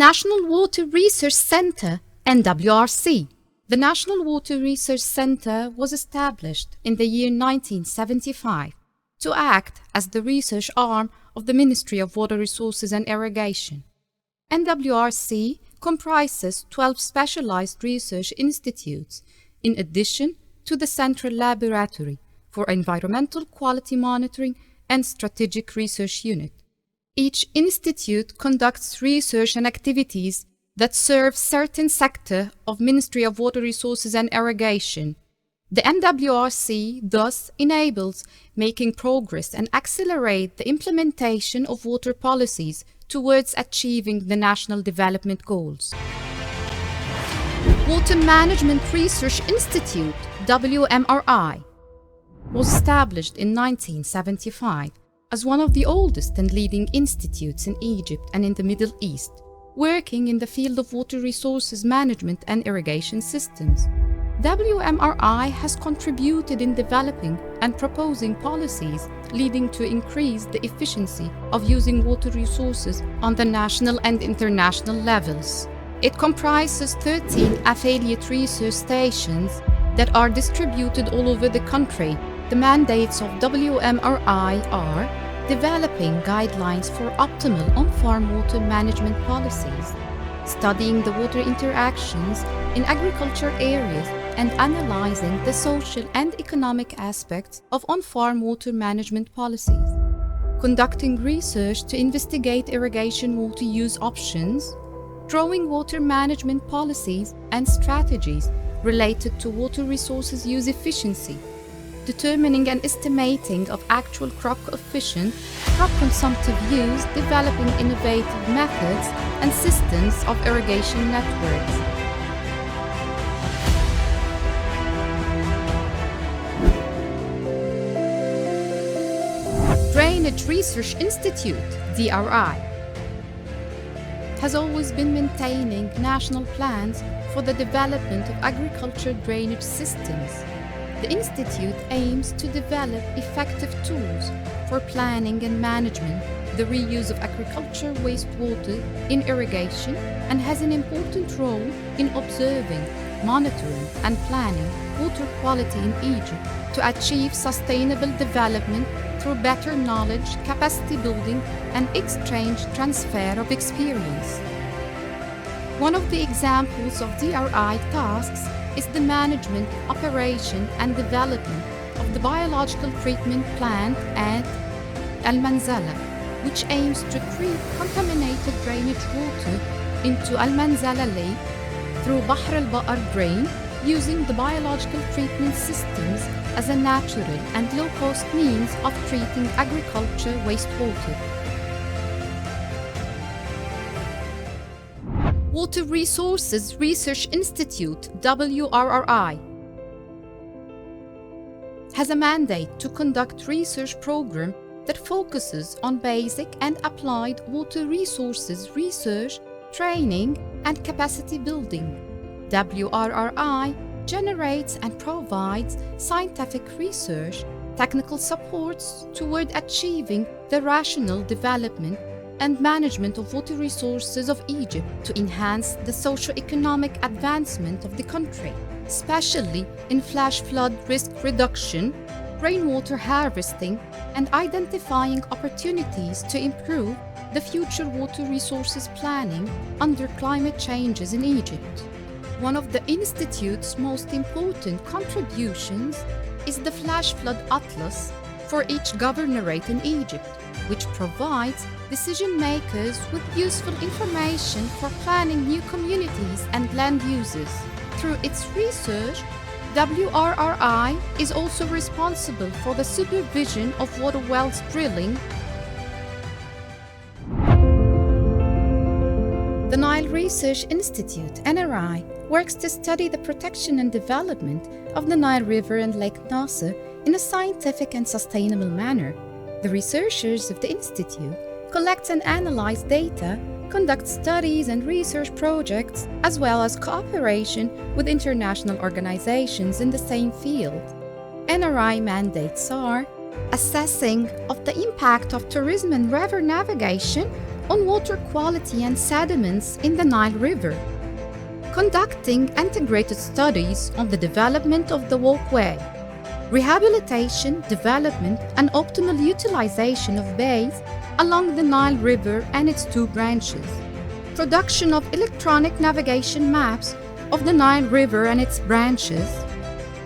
National Water Research Center, NWRC. The National Water Research Center was established in the year 1975 to act as the research arm of the Ministry of Water Resources and Irrigation. NWRC comprises 12 specialized research institutes, in addition to the Central Laboratory for Environmental Quality Monitoring and Strategic Research Unit. Each institute conducts research and activities that serve certain sector of Ministry of Water Resources and Irrigation. The NWRC thus enables making progress and accelerate the implementation of water policies towards achieving the National Development Goals. Water Management Research Institute, WMRI, was established in 1975 as one of the oldest and leading institutes in Egypt and in the Middle East, working in the field of water resources management and irrigation systems. WMRI has contributed in developing and proposing policies leading to increase the efficiency of using water resources on the national and international levels. It comprises 13 affiliate research stations that are distributed all over the country. The mandates of WMRI are developing guidelines for optimal on-farm water management policies, studying the water interactions in agriculture areas and analyzing the social and economic aspects of on-farm water management policies, conducting research to investigate irrigation water use options, drawing water management policies and strategies related to water resources use efficiency, determining and estimating of actual crop efficient, crop consumptive use, developing innovative methods and systems of irrigation networks. Drainage Research Institute, DRI, has always been maintaining national plans for the development of agriculture drainage systems. The Institute aims to develop effective tools for planning and management the reuse of agriculture wastewater in irrigation and has an important role in observing, monitoring and planning water quality in Egypt to achieve sustainable development through better knowledge, capacity building and exchange transfer of experience. One of the examples of DRI tasks is the management, operation and development of the biological treatment plant at Al-Manzala, which aims to treat contaminated drainage water into Al-Manzala Lake through Bahr al-Baqar drain using the biological treatment systems as a natural and low-cost means of treating agriculture wastewater. Water Resources Research Institute, WRRI, has a mandate to conduct research program that focuses on basic and applied water resources research, training, and capacity building. WRRI generates and provides scientific research, technical supports toward achieving the rational development and management of water resources of Egypt to enhance the socio-economic advancement of the country, especially in flash flood risk reduction, rainwater harvesting, and identifying opportunities to improve the future water resources planning under climate changes in Egypt. One of the Institute's most important contributions is the Flash Flood Atlas for each governorate in Egypt, which provides decision-makers with useful information for planning new communities and land uses. Through its research, WRRI is also responsible for the supervision of water wells drilling. The Nile Research Institute, NRI, works to study the protection and development of the Nile River and Lake Nasser in a scientific and sustainable manner. The researchers of the Institute collect and analyze data, conduct studies and research projects, as well as cooperation with international organizations in the same field. NRI mandates are assessing of the impact of tourism and river navigation on water quality and sediments in the Nile River, conducting integrated studies on the development of the walkway, rehabilitation, development, and optimal utilization of bays along the Nile River and its two branches, production of electronic navigation maps of the Nile River and its branches,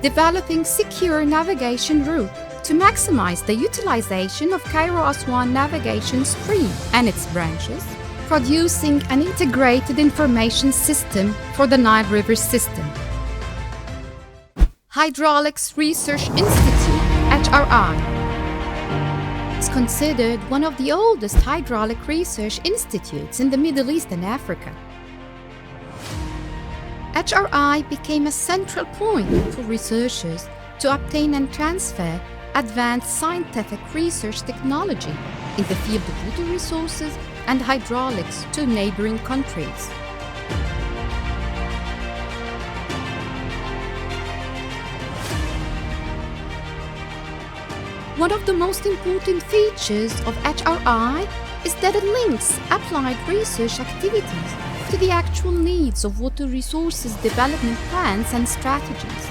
developing secure navigation route to maximize the utilization of Cairo-Aswan navigation stream and its branches, producing an integrated information system for the Nile River system. Hydraulics Research Institute, HRI, is considered one of the oldest hydraulic research institutes in the Middle East and Africa. HRI became a central point for researchers to obtain and transfer advanced scientific research technology in the field of water resources and hydraulics to neighboring countries. One of the most important features of HRI is that it links applied research activities to the actual needs of water resources development plans and strategies.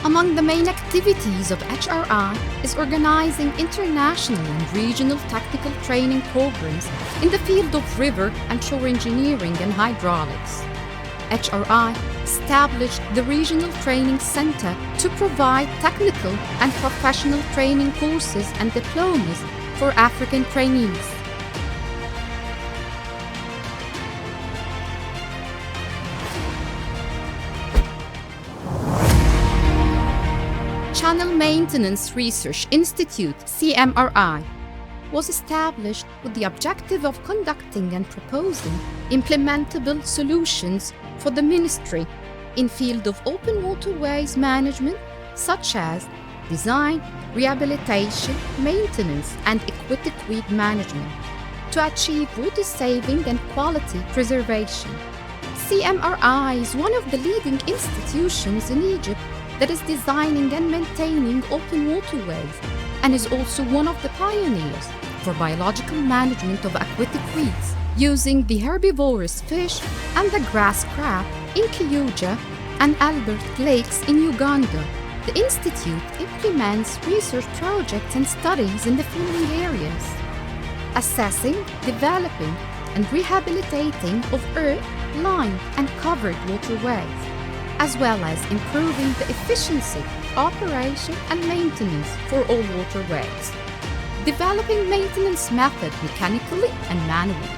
Among the main activities of HRI is organizing international and regional technical training programs in the field of river and shore engineering and hydraulics. HRI established the Regional Training Center to provide technical and professional training courses and diplomas for African trainees. Channel Maintenance Research Institute, CMRI, was established with the objective of conducting and proposing implementable solutions for the ministry in field of open waterways management, such as design, rehabilitation, maintenance, and aquatic weed management, to achieve water saving and quality preservation. CMRI is one of the leading institutions in Egypt that is designing and maintaining open waterways, and is also one of the pioneers for biological management of aquatic weeds using the herbivorous fish and the grass crab in Kiyuja and Albert Lakes in Uganda. The Institute implements research projects and studies in the following areas: assessing, developing, and rehabilitating of earth, line, and covered waterways, as well as improving the efficiency, operation, and maintenance for all waterways. Developing maintenance method mechanically and manually.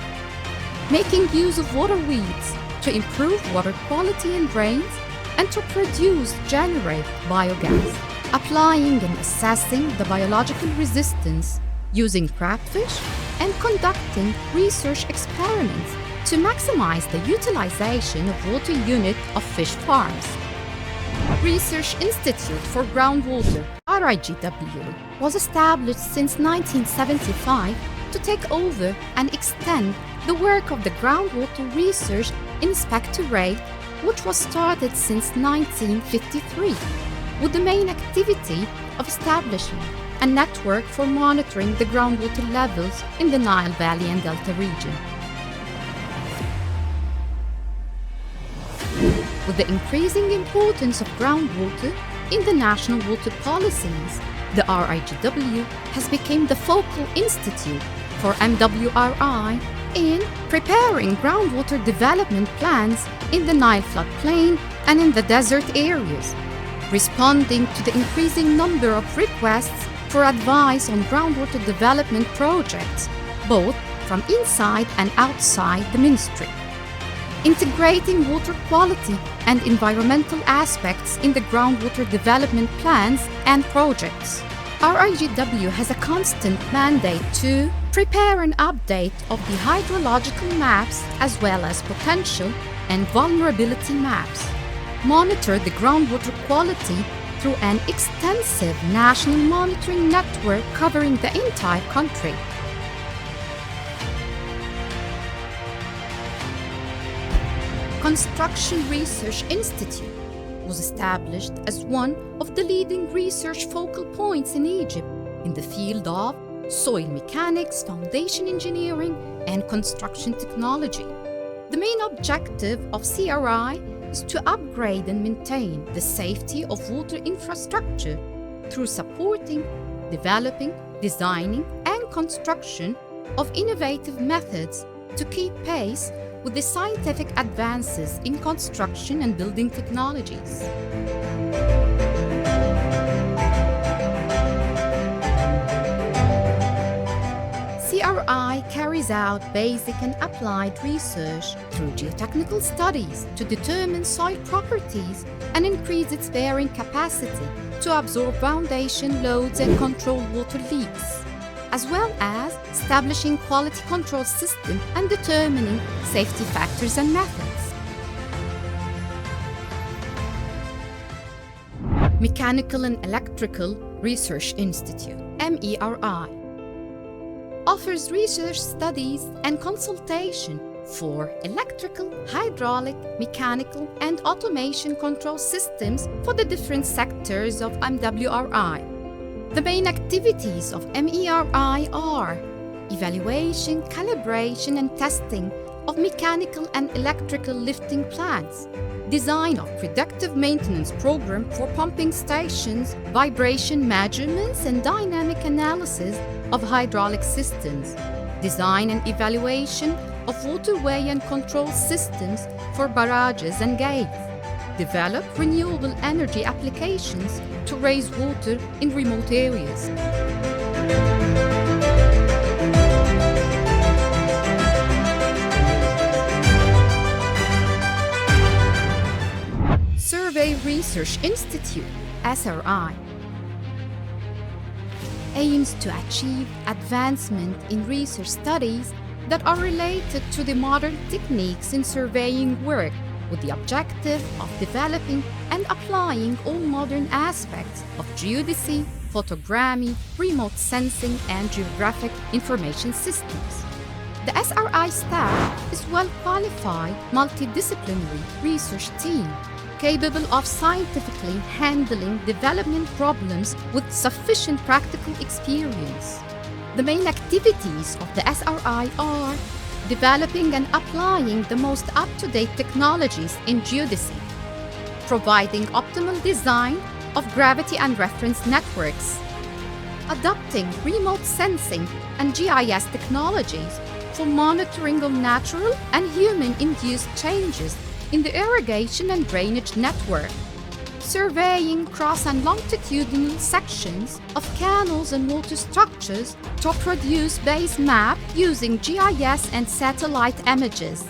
Making use of water weeds to improve water quality in drains and to generate biogas. Applying and assessing the biological resistance using crabfish and conducting research experiments to maximize the utilization of water unit of fish farms. Research Institute for Groundwater, RIGW, was established since 1975 to take over and extend the work of the Groundwater Research Inspectorate, which was started since 1953, with the main activity of establishing a network for monitoring the groundwater levels in the Nile Valley and Delta region. With the increasing importance of groundwater in the national water policies, the RIGW has become the focal institute for NWRI in preparing groundwater development plans in the Nile floodplain and in the desert areas, responding to the increasing number of requests for advice on groundwater development projects, both from inside and outside the ministry. Integrating water quality and environmental aspects in the groundwater development plans and projects. RIGW has a constant mandate to prepare an update of the hydrological maps as well as potential and vulnerability maps, monitor the groundwater quality through an extensive national monitoring network covering the entire country. Construction Research Institute was established as one of the leading research focal points in Egypt in the field of soil mechanics, foundation engineering, and construction technology. The main objective of CRI is to upgrade and maintain the safety of water infrastructure through supporting, developing, designing, and construction of innovative methods to keep pace with the scientific advances in construction and building technologies. CRI carries out basic and applied research through geotechnical studies to determine soil properties and increase its bearing capacity to absorb foundation loads and control water leaks, as well as establishing quality control system and determining safety factors and methods. Mechanical and Electrical Research Institute, MERI, offers research studies and consultation for electrical, hydraulic, mechanical, and automation control systems for the different sectors of NWRI. The main activities of MERI are evaluation, calibration, and testing of mechanical and electrical lifting plants, design of predictive maintenance program for pumping stations, vibration measurements and dynamic analysis of hydraulic systems, design and evaluation of waterway and control systems for barrages and gates, develop renewable energy applications to raise water in remote areas. Survey Research Institute, SRI, aims to achieve advancement in research studies that are related to the modern techniques in surveying work with the objective of developing and applying all modern aspects of geodesy, photogrammetry, remote sensing, and geographic information systems. The SRI staff is well-qualified, multidisciplinary research team capable of scientifically handling development problems with sufficient practical experience. The main activities of the SRI are developing and applying the most up-to-date technologies in geodesy, providing optimal design of gravity and reference networks, adopting remote sensing and GIS technologies for monitoring of natural and human-induced changes in the irrigation and drainage network, surveying cross and longitudinal sections of canals and water structures to produce base map using GIS and satellite images,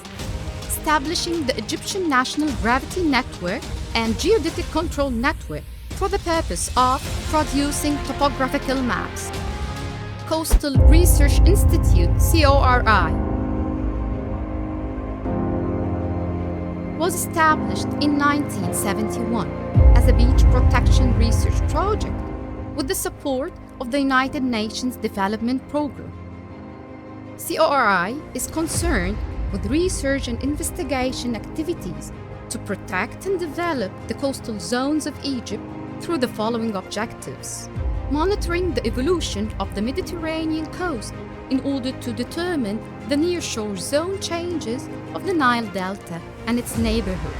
establishing the Egyptian National Gravity Network and Geodetic Control Network for the purpose of producing topographical maps. Coastal Research Institute, CORI, was established in 1971 as a beach protection research project with the support of the United Nations Development Programme. CORI is concerned with research and investigation activities to protect and develop the coastal zones of Egypt through the following objectives: monitoring the evolution of the Mediterranean coast in order to determine the nearshore zone changes of the Nile Delta and its neighborhood,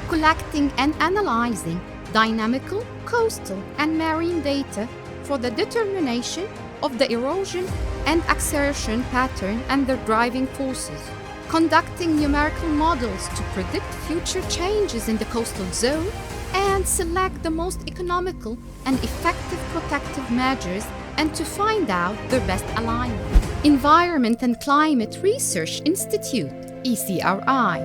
collecting and analyzing dynamical, coastal, and marine data for the determination of the erosion and exertion pattern and their driving forces, conducting numerical models to predict future changes in the coastal zone, and select the most economical and effective protective measures and to find out their best alignment. Environment and Climate Research Institute, ECRI,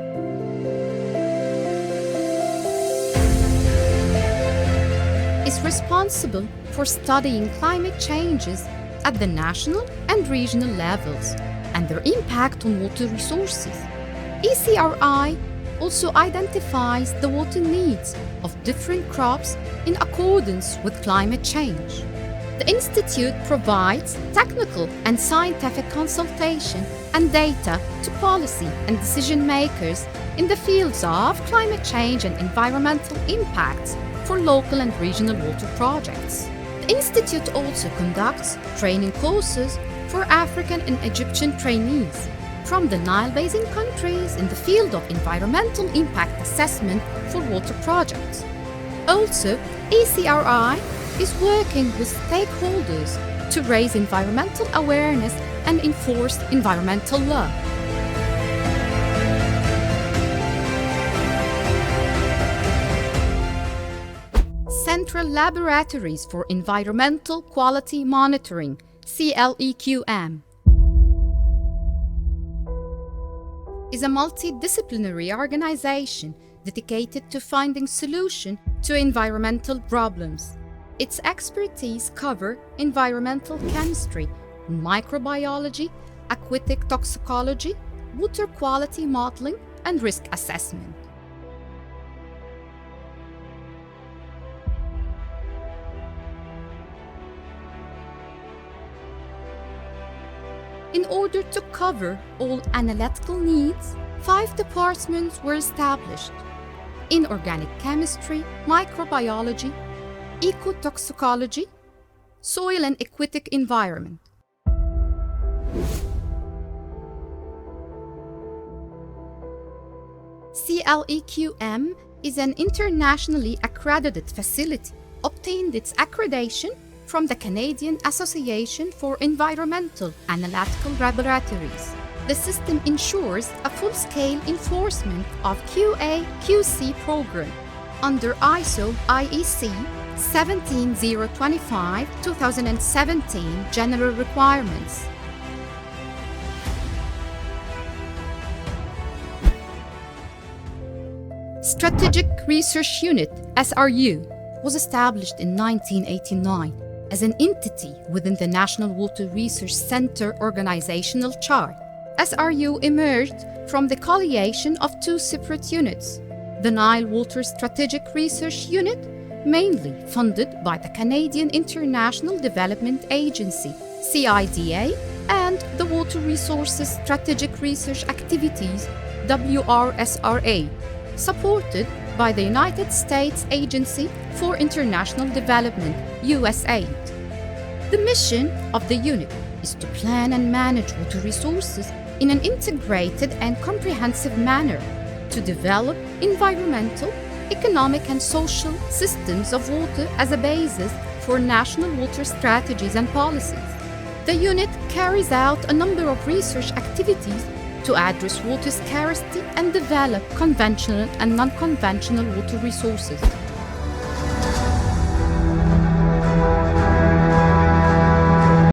is responsible for studying climate changes at the national and regional levels and their impact on water resources. ECRI also identifies the water needs of different crops in accordance with climate change. The Institute provides technical and scientific consultation and data to policy and decision makers in the fields of climate change and environmental impacts for local and regional water projects. The institute also conducts training courses for African and Egyptian trainees from the Nile Basin countries in the field of environmental impact assessment for water projects. Also, ECRI is working with stakeholders to raise environmental awareness and enforce environmental law. Central Laboratories for Environmental Quality Monitoring, CLEQM, is a multidisciplinary organization dedicated to finding solutions to environmental problems. Its expertise cover environmental chemistry, microbiology, aquatic toxicology, water quality modeling, and risk assessment. In order to cover all analytical needs, 5 departments were established: inorganic chemistry, microbiology, ecotoxicology, soil and aquatic environment. CLEQM is an internationally accredited facility, obtained its accreditation from the Canadian Association for Environmental Analytical Laboratories. The system ensures a full-scale enforcement of QA/QC program under ISO IEC 17025-2017 general requirements. Strategic Research Unit (SRU) was established in 1989 as an entity within the National Water Research Center organizational chart. SRU emerged from the coalition of 2 separate units: the Nile Water Strategic Research Unit, mainly funded by the Canadian International Development Agency, CIDA, and the Water Resources Strategic Research Activities, WRSRA, supported by the United States Agency for International Development, USAID. The mission of the unit is to plan and manage water resources in an integrated and comprehensive manner to develop environmental, economic, and social systems of water as a basis for national water strategies and policies. The unit carries out a number of research activities to address water scarcity and develop conventional and non-conventional water resources.